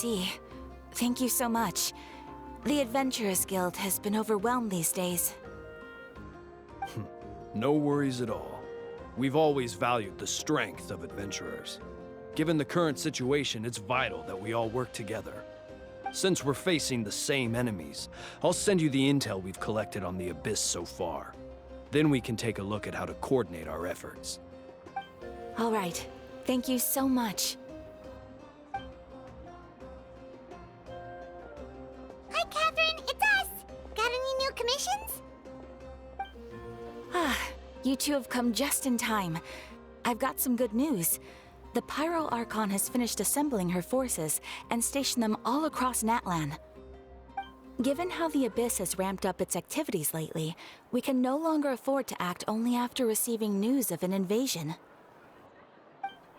see. Thank you so much. The Adventurers Guild has been overwhelmed these days. No worries at all. We've always valued the strength of adventurers. Given the current situation, it's vital that we all work together. Since we're facing the same enemies, I'll send you the intel we've collected on the Abyss so far. Then we can take a look at how to coordinate our efforts. All right. Thank you so much. Hi, Catherine. It's us. Got any new commissions? You two have come just in time. I've got some good news. The Pyro Archon has finished assembling her forces and stationed them all across Natlan. Given how the Abyss has ramped up its activities lately, we can no longer afford to act only after receiving news of an invasion.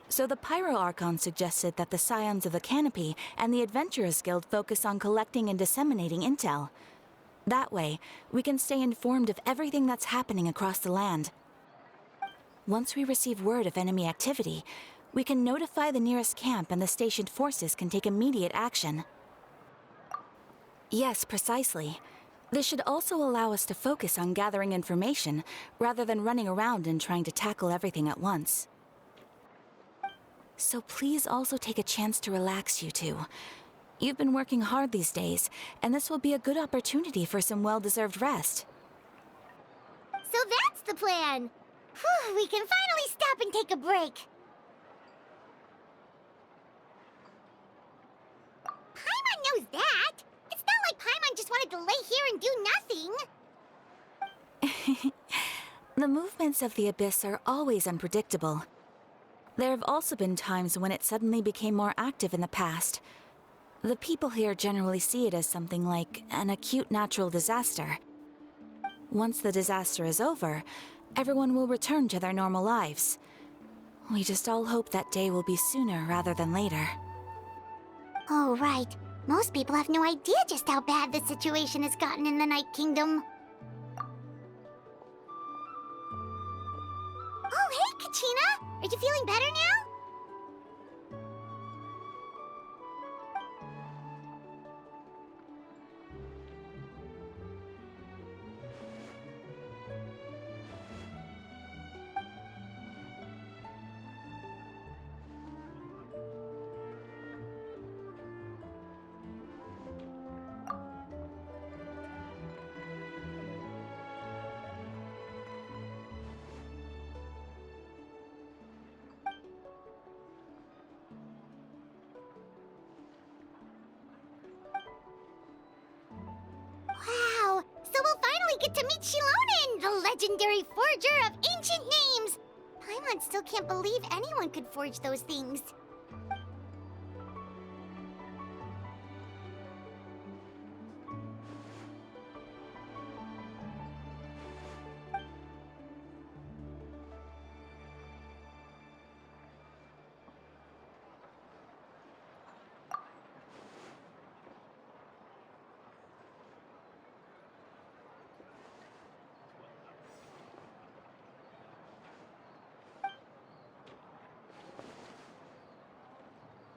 So the Pyro Archon suggested that the Scions of the Canopy and the Adventurers Guild focus on collecting and disseminating intel. That way, we can stay informed of everything that's happening across the land. Once we receive word of enemy activity, we can notify the nearest camp and the stationed forces can take immediate action. Yes, precisely. This should also allow us to focus on gathering information rather than running around and trying to tackle everything at once. So please also take a chance to relax, you two. You've been working hard these days, and this will be a good opportunity for some well-deserved rest. So that's the plan. Whew, we can finally stop and take a break. Paimon knows that. It's not like Paimon just wanted to lay here and do nothing. The movements of the Abyss are always unpredictable. There have also been times when it suddenly became more active in the past. The people here generally see it as something like an acute natural disaster. Once the disaster is over, everyone will return to their normal lives. We just all hope that day will be sooner rather than later. Oh, right. Most people have no idea just how bad the situation has gotten in the Night Kingdom. Oh, hey, Kachina! Are you feeling better now? Wow! So we'll finally get to meet Xilonen, the legendary forger of ancient names! Paimon still can't believe anyone could forge those things.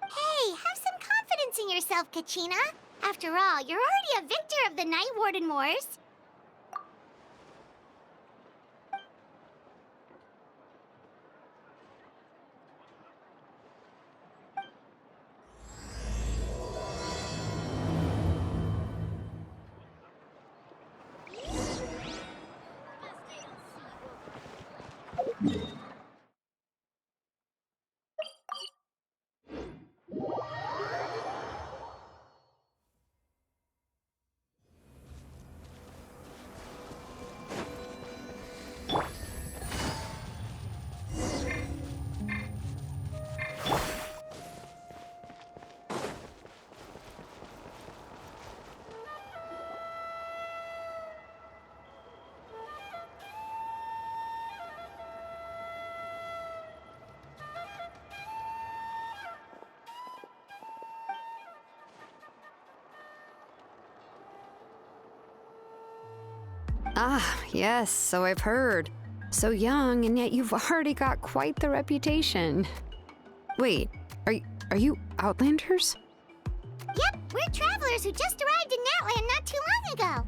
Hey, have some confidence in yourself, Kachina. After all, you're already a victor of the Night Warden Wars. Ah, yes, so I've heard. So young, and yet you've already got quite the reputation. Wait, are you Outlanders? Yep, we're travelers who just arrived in Natland not too long ago.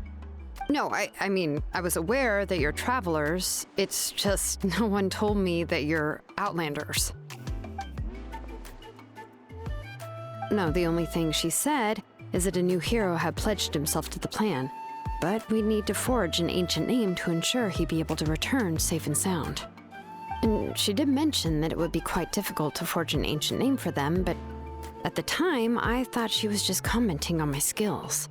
No, I mean, I was aware that you're travelers. It's just no one told me that you're Outlanders. No, the only thing she said is that a new hero had pledged himself to the plan. But we'd need to forge an ancient name to ensure he'd be able to return safe and sound. And she did mention that it would be quite difficult to forge an ancient name for them, but at the time, I thought she was just commenting on my skills.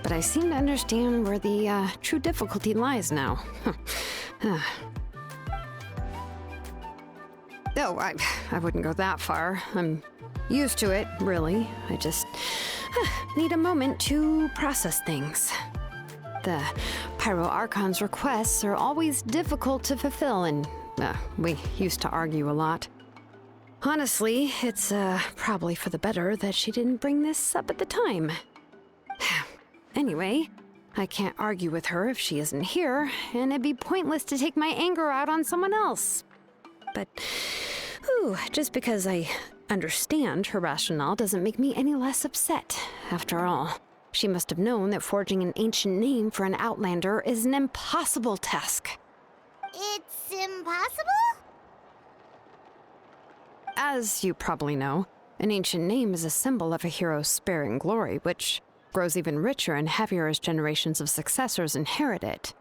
But I seem to understand where the true difficulty lies now. No, I wouldn't go that far. I'm used to it, really. I just need a moment to process things. The Pyro Archon's requests are always difficult to fulfill, and we used to argue a lot. Honestly, it's probably for the better that she didn't bring this up at the time. Anyway, I can't argue with her if she isn't here, and it'd be pointless to take my anger out on someone else. But, just because I understand her rationale doesn't make me any less upset. After all, she must have known that forging an ancient name for an Outlander is an impossible task. It's impossible? As you probably know, an ancient name is a symbol of a hero's sparing glory, which grows even richer and heavier as generations of successors inherit it.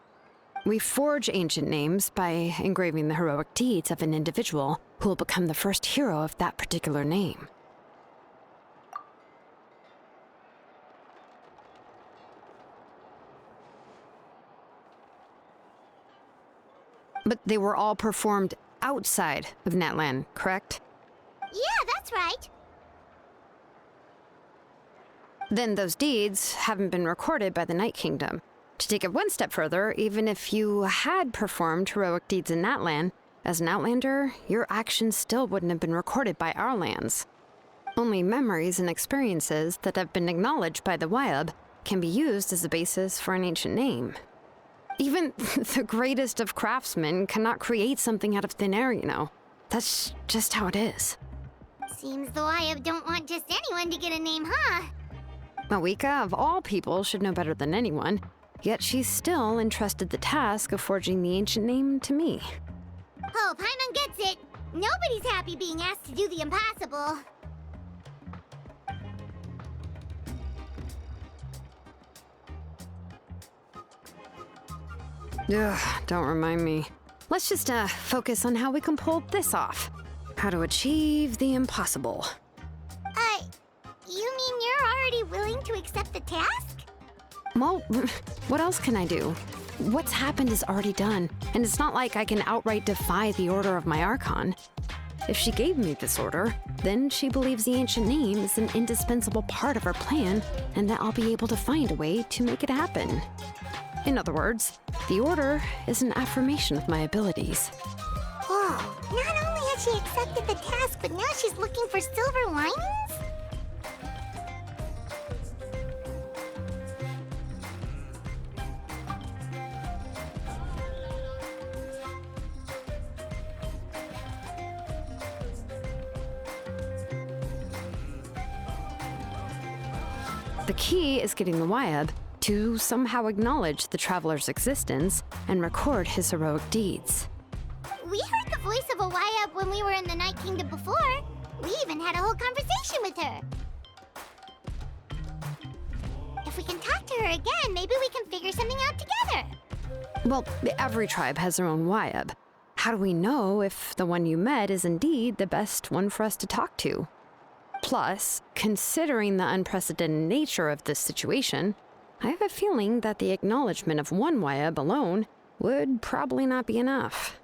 We forge ancient names by engraving the heroic deeds of an individual who will become the first hero of that particular name. But they were all performed outside of Natlan, correct? Yeah, that's right. Then those deeds haven't been recorded by the Night Kingdom. To take it one step further, even if you had performed heroic deeds in Natlan, as an Outlander, your actions still wouldn't have been recorded by our lands. Only memories and experiences that have been acknowledged by the Wyab can be used as a basis for an ancient name. Even the greatest of craftsmen cannot create something out of thin air, you know. That's just how it is. Seems the Wyab don't want just anyone to get a name, huh? Mawika, of all people, should know better than anyone, yet she's still entrusted the task of forging the ancient name to me. Oh, Paimon gets it. Nobody's happy being asked to do the impossible. Ugh, don't remind me. Let's just focus on how we can pull this off. How to achieve the impossible. You mean you're already willing to accept the task? Well, what else can I do? What's happened is already done, and it's not like I can outright defy the order of my Archon. If she gave me this order, then she believes the ancient name is an indispensable part of her plan, and that I'll be able to find a way to make it happen. In other words, the order is an affirmation of my abilities. Whoa, not only has she accepted the task, but now she's looking for silver linings? The key is getting the Wyab to somehow acknowledge the traveler's existence and record his heroic deeds. We heard the voice of a Wyab when we were in the Night Kingdom before. We even had a whole conversation with her. If we can talk to her again, maybe we can figure something out together. Well, every tribe has their own Wyab. How do we know if the one you met is indeed the best one for us to talk to? Plus, considering the unprecedented nature of this situation, I have a feeling that the acknowledgement of one Wyab alone would probably not be enough.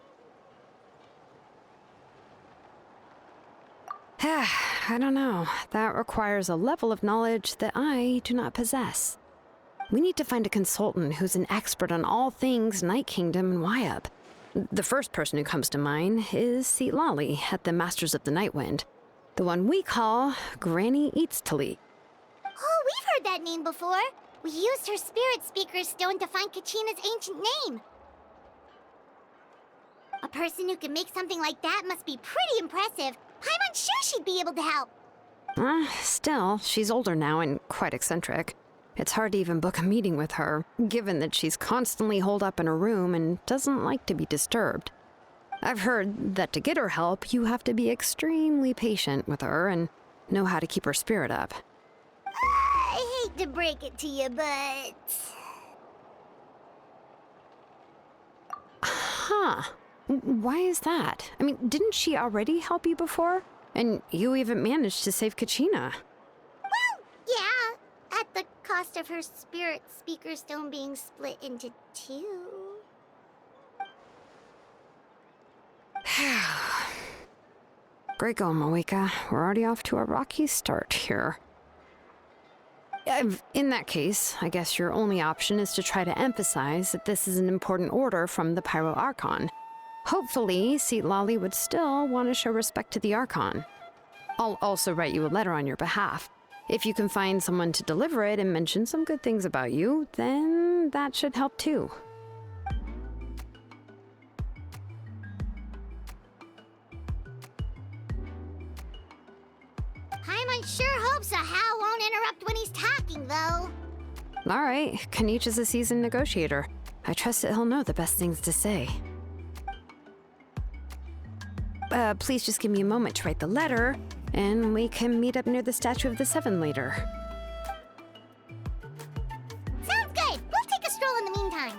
I don't know. That requires a level of knowledge that I do not possess. We need to find a consultant who's an expert on all things Night Kingdom and Wyab. The first person who comes to mind is Lali at the Masters of the Nightwind, the one we call Granny Eatstali. Oh, we've heard that name before. We used her Spirit Speaker stone to find Kachina's ancient name. A person who can make something like that must be pretty impressive. Paimon's sure she'd be able to help. Still, she's older now and quite eccentric. It's hard to even book a meeting with her, given that she's constantly holed up in her room and doesn't like to be disturbed. I've heard that to get her help, you have to be extremely patient with her and know how to keep her spirit up. I hate to break it to you, but... Huh. Why is that? I mean, didn't she already help you before? And you even managed to save Kachina. Well, yeah. At the cost of her spirit speaker stone being split into two. Great going, Moeka. We're already off to a rocky start here. In that case, I guess your only option is to try to emphasize that this is an important order from the Pyro Archon. Hopefully, Citlali would still want to show respect to the Archon. I'll also write you a letter on your behalf. If you can find someone to deliver it and mention some good things about you, then that should help too. Paimon sure hopes a Hal won't interrupt when he's talking, though. All right, Kanich is a seasoned negotiator. I trust that he'll know the best things to say. Please just give me a moment to write the letter, and we can meet up near the Statue of the Seven later. Sounds good. We'll take a stroll in the meantime.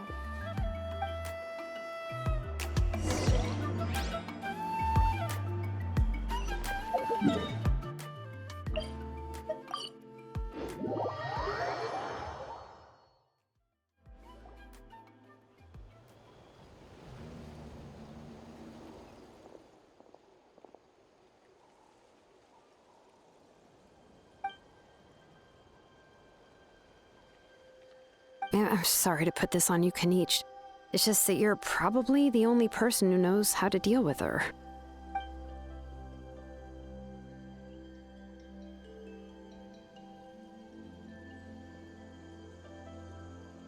I'm sorry to put this on you, Kanich. It's just that you're probably the only person who knows how to deal with her.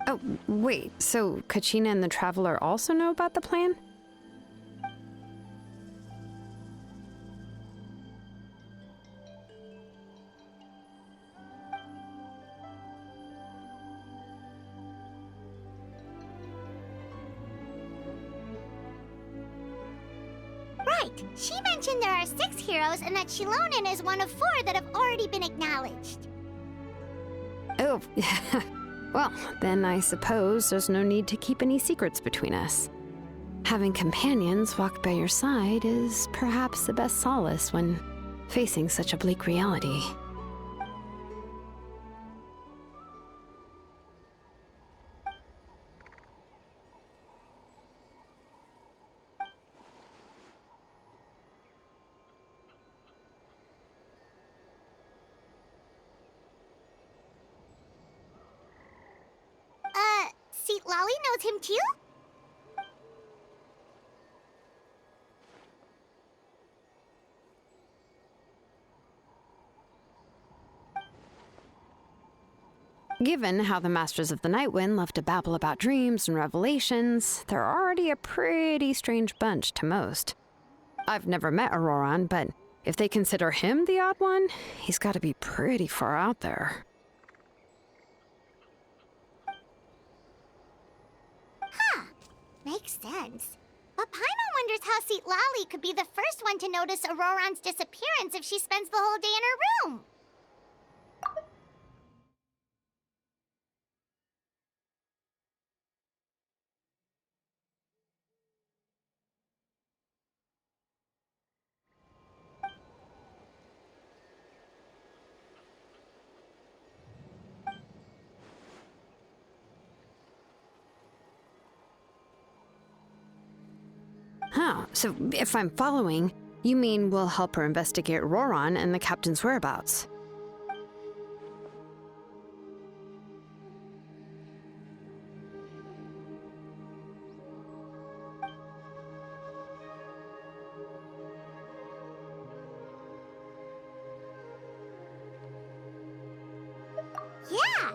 Oh, wait, so Kachina and the Traveler also know about the plan? Right. She mentioned there are 6 heroes and that Xilonen is one of 4 that have already been acknowledged. Oh, well, then I suppose there's no need to keep any secrets between us. Having companions walk by your side is perhaps the best solace when facing such a bleak reality. Citlali knows him too? Given how the Masters of the Nightwind love to babble about dreams and revelations, they're already a pretty strange bunch to most. I've never met Auroran, but if they consider him the odd one, he's got to be pretty far out there. Huh. Makes sense. But Paimon wonders how Citlali could be the first one to notice Auroran's disappearance if she spends the whole day in her room. Huh, so if I'm following, you mean we'll help her investigate Auroran and the captain's whereabouts? Yeah!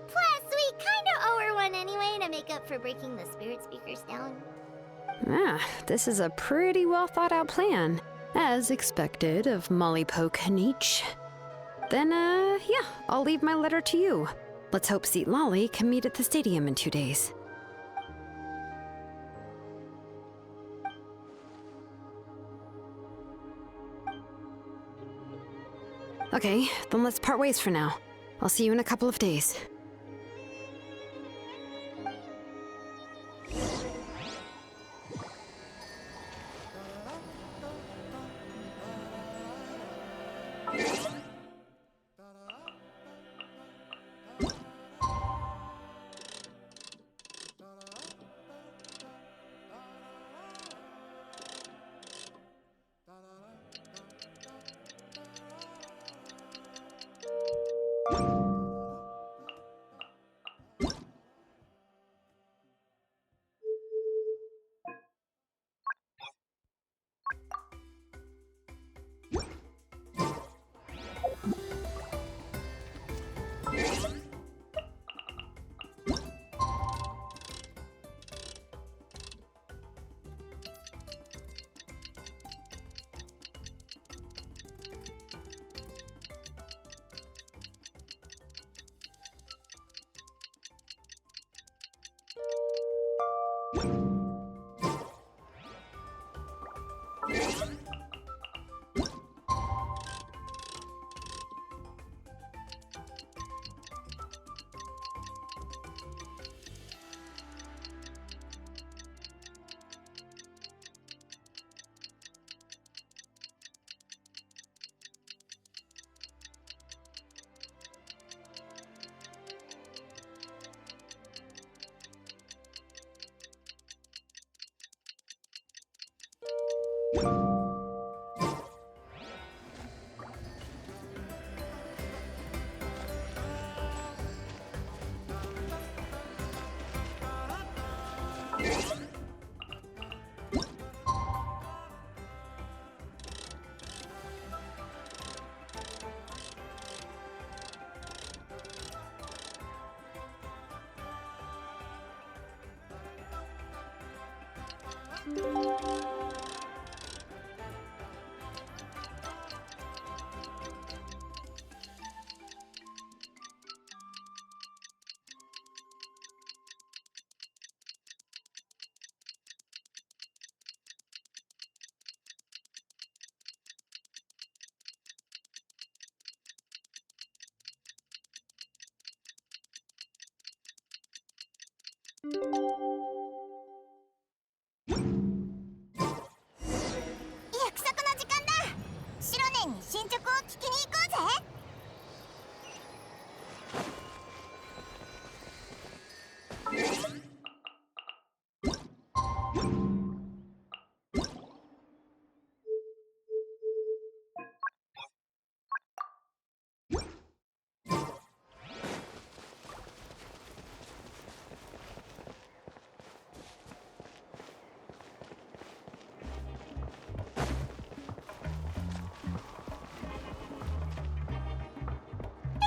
Plus, we kinda owe her one anyway to make up for breaking the spirit speakers down. This is a pretty well thought out plan, as expected of Molly Poe Kanich. Then, yeah, I'll leave my letter to you. Let's hope Lolly can meet at the stadium in 2 days. Okay, then let's part ways for now. I'll see you in a couple of days.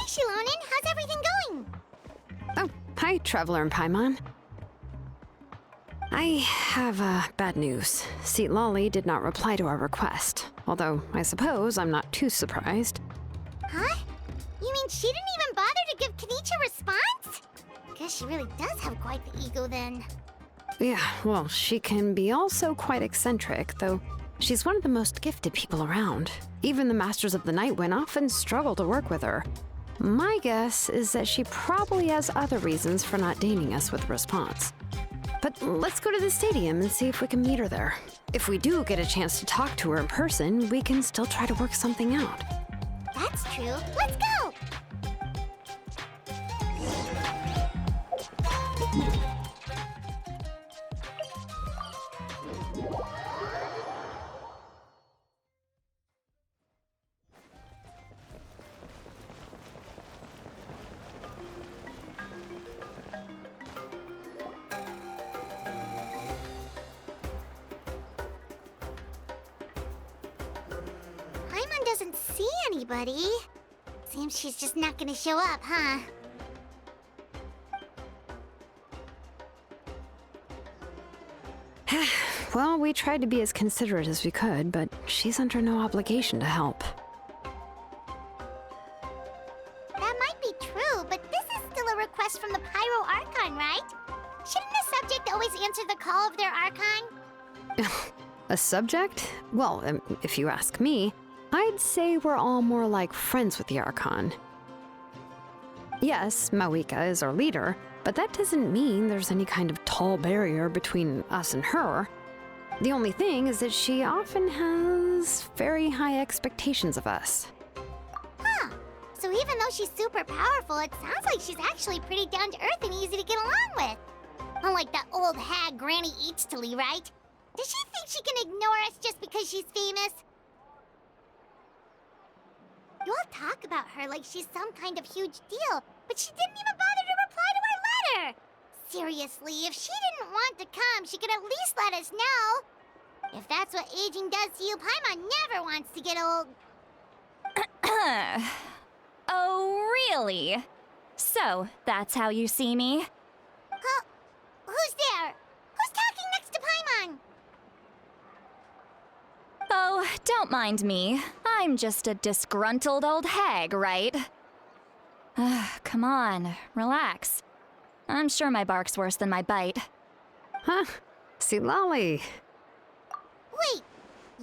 Xilonen, how's everything going? Oh, hi, Traveler and Paimon. I have, bad news. Lolly did not reply to our request, although I suppose I'm not too surprised. Huh? You mean she didn't even bother to give Kenichi a response? Guess she really does have quite the ego then. Yeah, well, she can be also quite eccentric, though she's one of the most gifted people around. Even the Masters of the Nightwind often struggle to work with her. My guess is that she probably has other reasons for not deigning us with a response. But let's go to the stadium and see if we can meet her there. If we do get a chance to talk to her in person, we can still try to work something out. That's true. Let's go! Paimon doesn't see anybody. Seems she's just not gonna show up, huh? Well, we tried to be as considerate as we could, but she's under no obligation to help. A subject? Well, if you ask me, I'd say we're all more like friends with the Archon. Yes, Mawika is our leader, but that doesn't mean there's any kind of tall barrier between us and her. The only thing is that she often has very high expectations of us. Huh. So even though she's super powerful, it sounds like she's actually pretty down to earth and easy to get along with. Unlike that old hag Granny Eatstily, right? Does she think she can ignore us just because she's famous? You all talk about her like she's some kind of huge deal, but she didn't even bother to reply to our letter! Seriously, if she didn't want to come, she could at least let us know. If that's what aging does to you, Paimon never wants to get old. Oh, really? So, that's how you see me? Huh? Who's there? Who's talking next to Paimon? Oh, don't mind me. I'm just a disgruntled old hag, right? Come on, relax. I'm sure my bark's worse than my bite. Huh? Xilonen. Wait,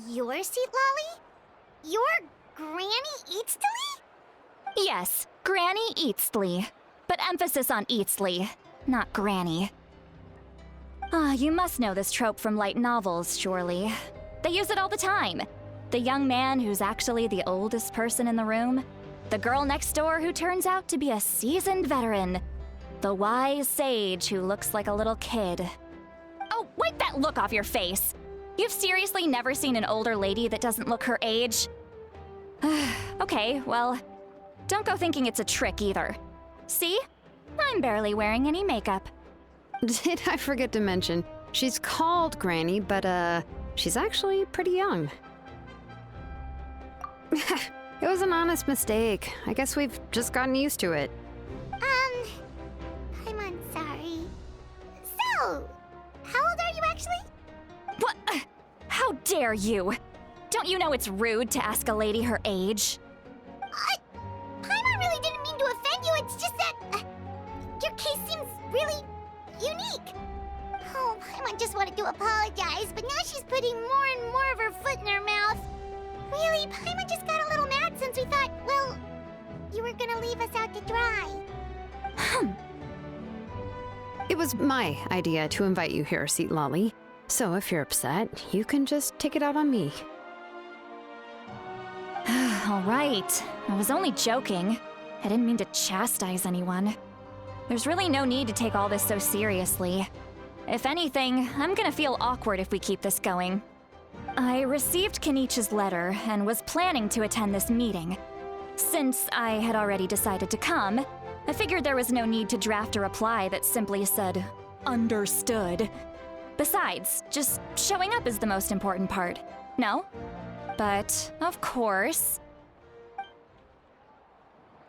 you're Seat Lolly? You're Granny Eatstily? Yes, Granny Eatstly. But emphasis on Eatstly, not Granny. You must know this trope from light novels, surely. They use it all the time. The young man who's actually the oldest person in the room. The girl next door who turns out to be a seasoned veteran. The wise sage who looks like a little kid. Oh, wipe that look off your face! You've seriously never seen an older lady that doesn't look her age? Okay, well, don't go thinking it's a trick either. See? I'm barely wearing any makeup. Did I forget to mention, she's called Granny, but she's actually pretty young. It was an honest mistake. I guess we've just gotten used to it. I'm sorry. So, how old are you actually? What? How dare you? Don't you know it's rude to ask a lady her age? Paimon really didn't mean to offend you, it's just that your case seems really unique. Oh, Paimon just wanted to apologize, but now she's putting more and more of her foot in her mouth. Really, Paimon just got a little mad since we thought, well, you were gonna leave us out to dry. It was my idea to invite you here, Seat Lolly. So if you're upset, you can just take it out on me. All right. I was only joking. I didn't mean to chastise anyone. There's really no need to take all this so seriously. If anything, I'm gonna feel awkward if we keep this going. I received Kenichi's letter and was planning to attend this meeting. Since I had already decided to come, I figured there was no need to draft a reply that simply said, "Understood." Besides, just showing up is the most important part, no? But, of course,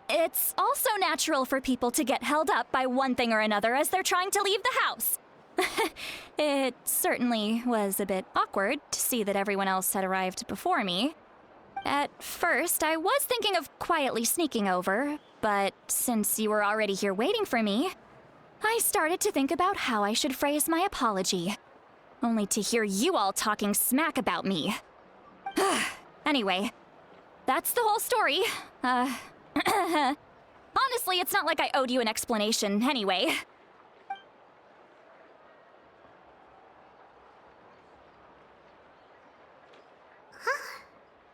it's also natural for people to get held up by one thing or another as they're trying to leave the house. It certainly was a bit awkward to see that everyone else had arrived before me. At first, I was thinking of quietly sneaking over, but since you were already here waiting for me, I started to think about how I should phrase my apology. Only to hear you all talking smack about me. Anyway, that's the whole story. Honestly, it's not like I owed you an explanation anyway.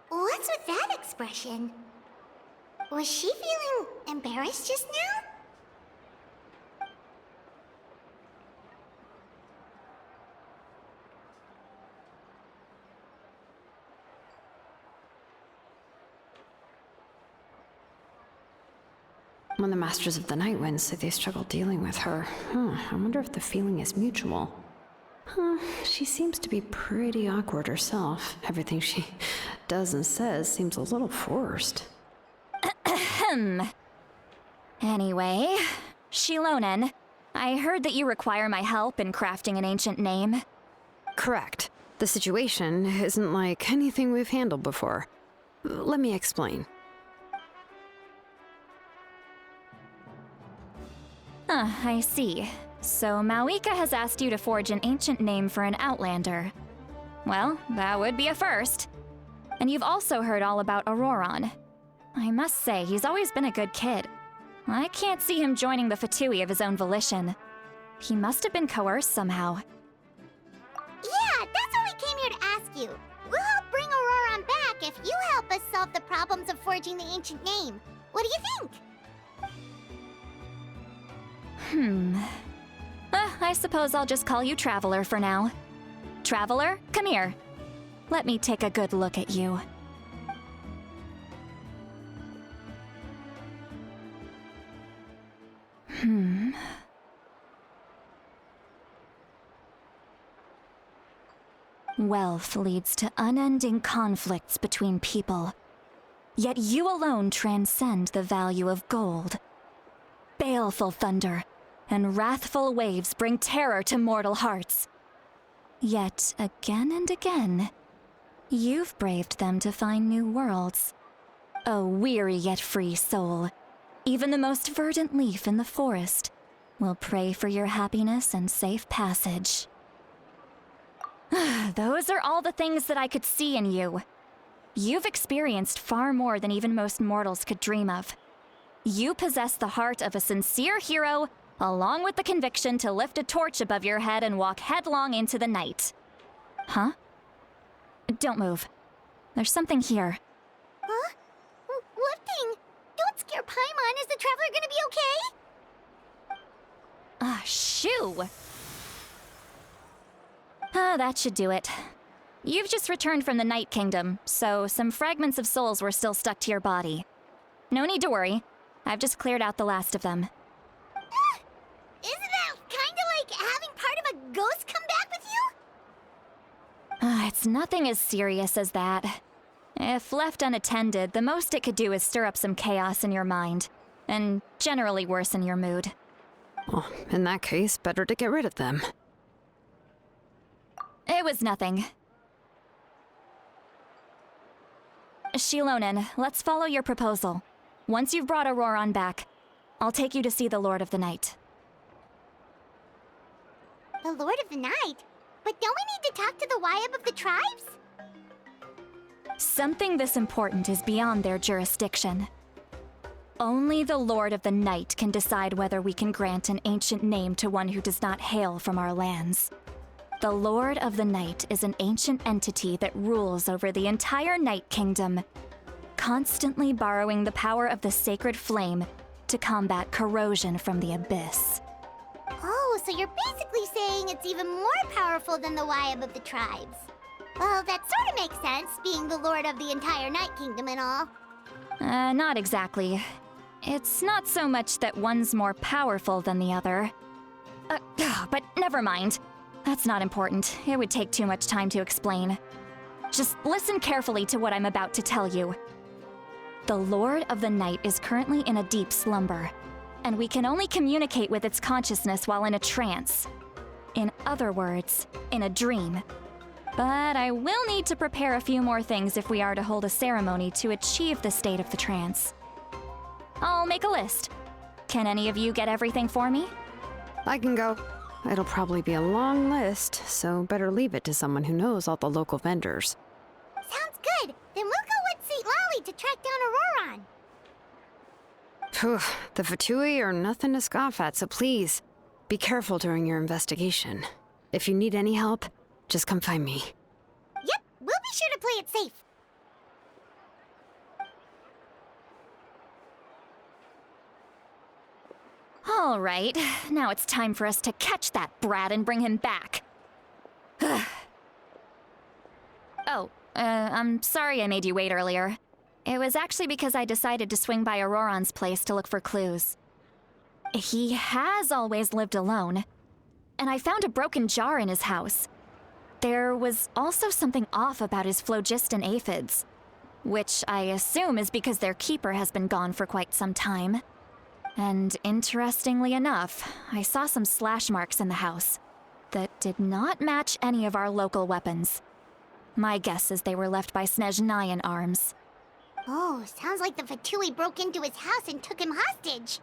What's with that expression? Was she feeling embarrassed just now? When the Masters of the Night Wind say they struggle dealing with her, I wonder if the feeling is mutual. She seems to be pretty awkward herself. Everything she does and says seems a little forced. Anyway, Xilonen, I heard that you require my help in crafting an ancient name. Correct. The situation isn't like anything we've handled before. Let me explain. I see. So Mawika has asked you to forge an ancient name for an outlander. Well, that would be a first. And you've also heard all about Auroron. I must say, he's always been a good kid. I can't see him joining the Fatui of his own volition. He must have been coerced somehow. Yeah, that's what we came here to ask you. We'll help bring Auroron back if you help us solve the problems of forging the ancient name. What do you think? I suppose I'll just call you Traveler for now. Traveler, come here. Let me take a good look at you. Wealth leads to unending conflicts between people. Yet you alone transcend the value of gold. Baleful thunder and wrathful waves bring terror to mortal hearts. Yet again and again, you've braved them to find new worlds. O weary yet free soul, even the most verdant leaf in the forest will pray for your happiness and safe passage. Those are all the things that I could see in you. You've experienced far more than even most mortals could dream of. You possess the heart of a sincere hero, along with the conviction to lift a torch above your head and walk headlong into the night. Huh? Don't move. There's something here. Huh? What thing? Don't scare Paimon. Is the Traveler gonna be okay? Shoo! That should do it. You've just returned from the Night Kingdom, so some fragments of souls were still stuck to your body. No need to worry. I've just cleared out the last of them. Isn't that kinda like having part of a ghost come back with you? It's nothing as serious as that. If left unattended, the most it could do is stir up some chaos in your mind, and generally worsen your mood. Well, in that case, better to get rid of them. It was nothing. Xilonen, let's follow your proposal. Once you've brought Auroron back, I'll take you to see the Lord of the Night. The Lord of the Night? But don't we need to talk to the Wyab of the tribes? Something this important is beyond their jurisdiction. Only the Lord of the Night can decide whether we can grant an ancient name to one who does not hail from our lands. The Lord of the Night is an ancient entity that rules over the entire Night Kingdom, constantly borrowing the power of the sacred flame to combat corrosion from the abyss. Oh, so you're basically saying it's even more powerful than the Wyab of the tribes. Well, that sort of makes sense, being the Lord of the entire Night Kingdom and all. Not exactly. It's not so much that one's more powerful than the other. But never mind. That's not important. It would take too much time to explain. Just listen carefully to what I'm about to tell you. The Lord of the Night is currently in a deep slumber, and we can only communicate with its consciousness while in a trance. In other words, in a dream. But I will need to prepare a few more things if we are to hold a ceremony to achieve the state of the trance. I'll make a list. Can any of you get everything for me? I can go. It'll probably be a long list, so better leave it to someone who knows all the local vendors. Sounds good. Then we'll go with St. Lolly to track down Auroron. Phew, the Fatui are nothing to scoff at, so please, be careful during your investigation. If you need any help, just come find me. Yep, we'll be sure to play it safe. All right, now it's time for us to catch that brat and bring him back. I'm sorry I made you wait earlier. It was actually because I decided to swing by Auroron's place to look for clues. He has always lived alone, and I found a broken jar in his house. There was also something off about his phlogiston aphids, which I assume is because their keeper has been gone for quite some time. And interestingly enough, I saw some slash marks in the house that did not match any of our local weapons. My guess is they were left by Snezhnayan arms. Oh, sounds like the Fatui broke into his house and took him hostage.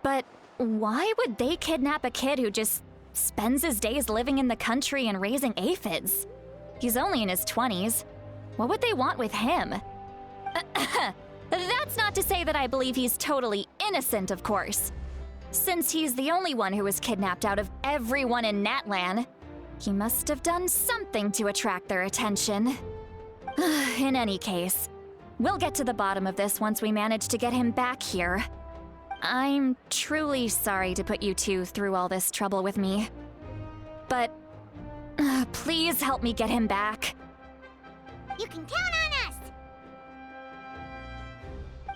But why would they kidnap a kid who just spends his days living in the country and raising aphids. He's only in his 20s. What would they want with him? That's not to say that I believe he's totally innocent, of course. Since he's the only one who was kidnapped out of everyone in Natlan, he must have done something to attract their attention. In any case, we'll get to the bottom of this once we manage to get him back here. I'm truly sorry to put you two through all this trouble with me. But please help me get him back. You can count on us!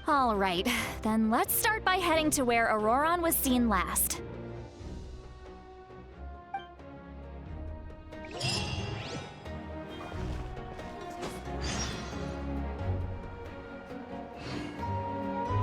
All right, then let's start by heading to where Auroron was seen last.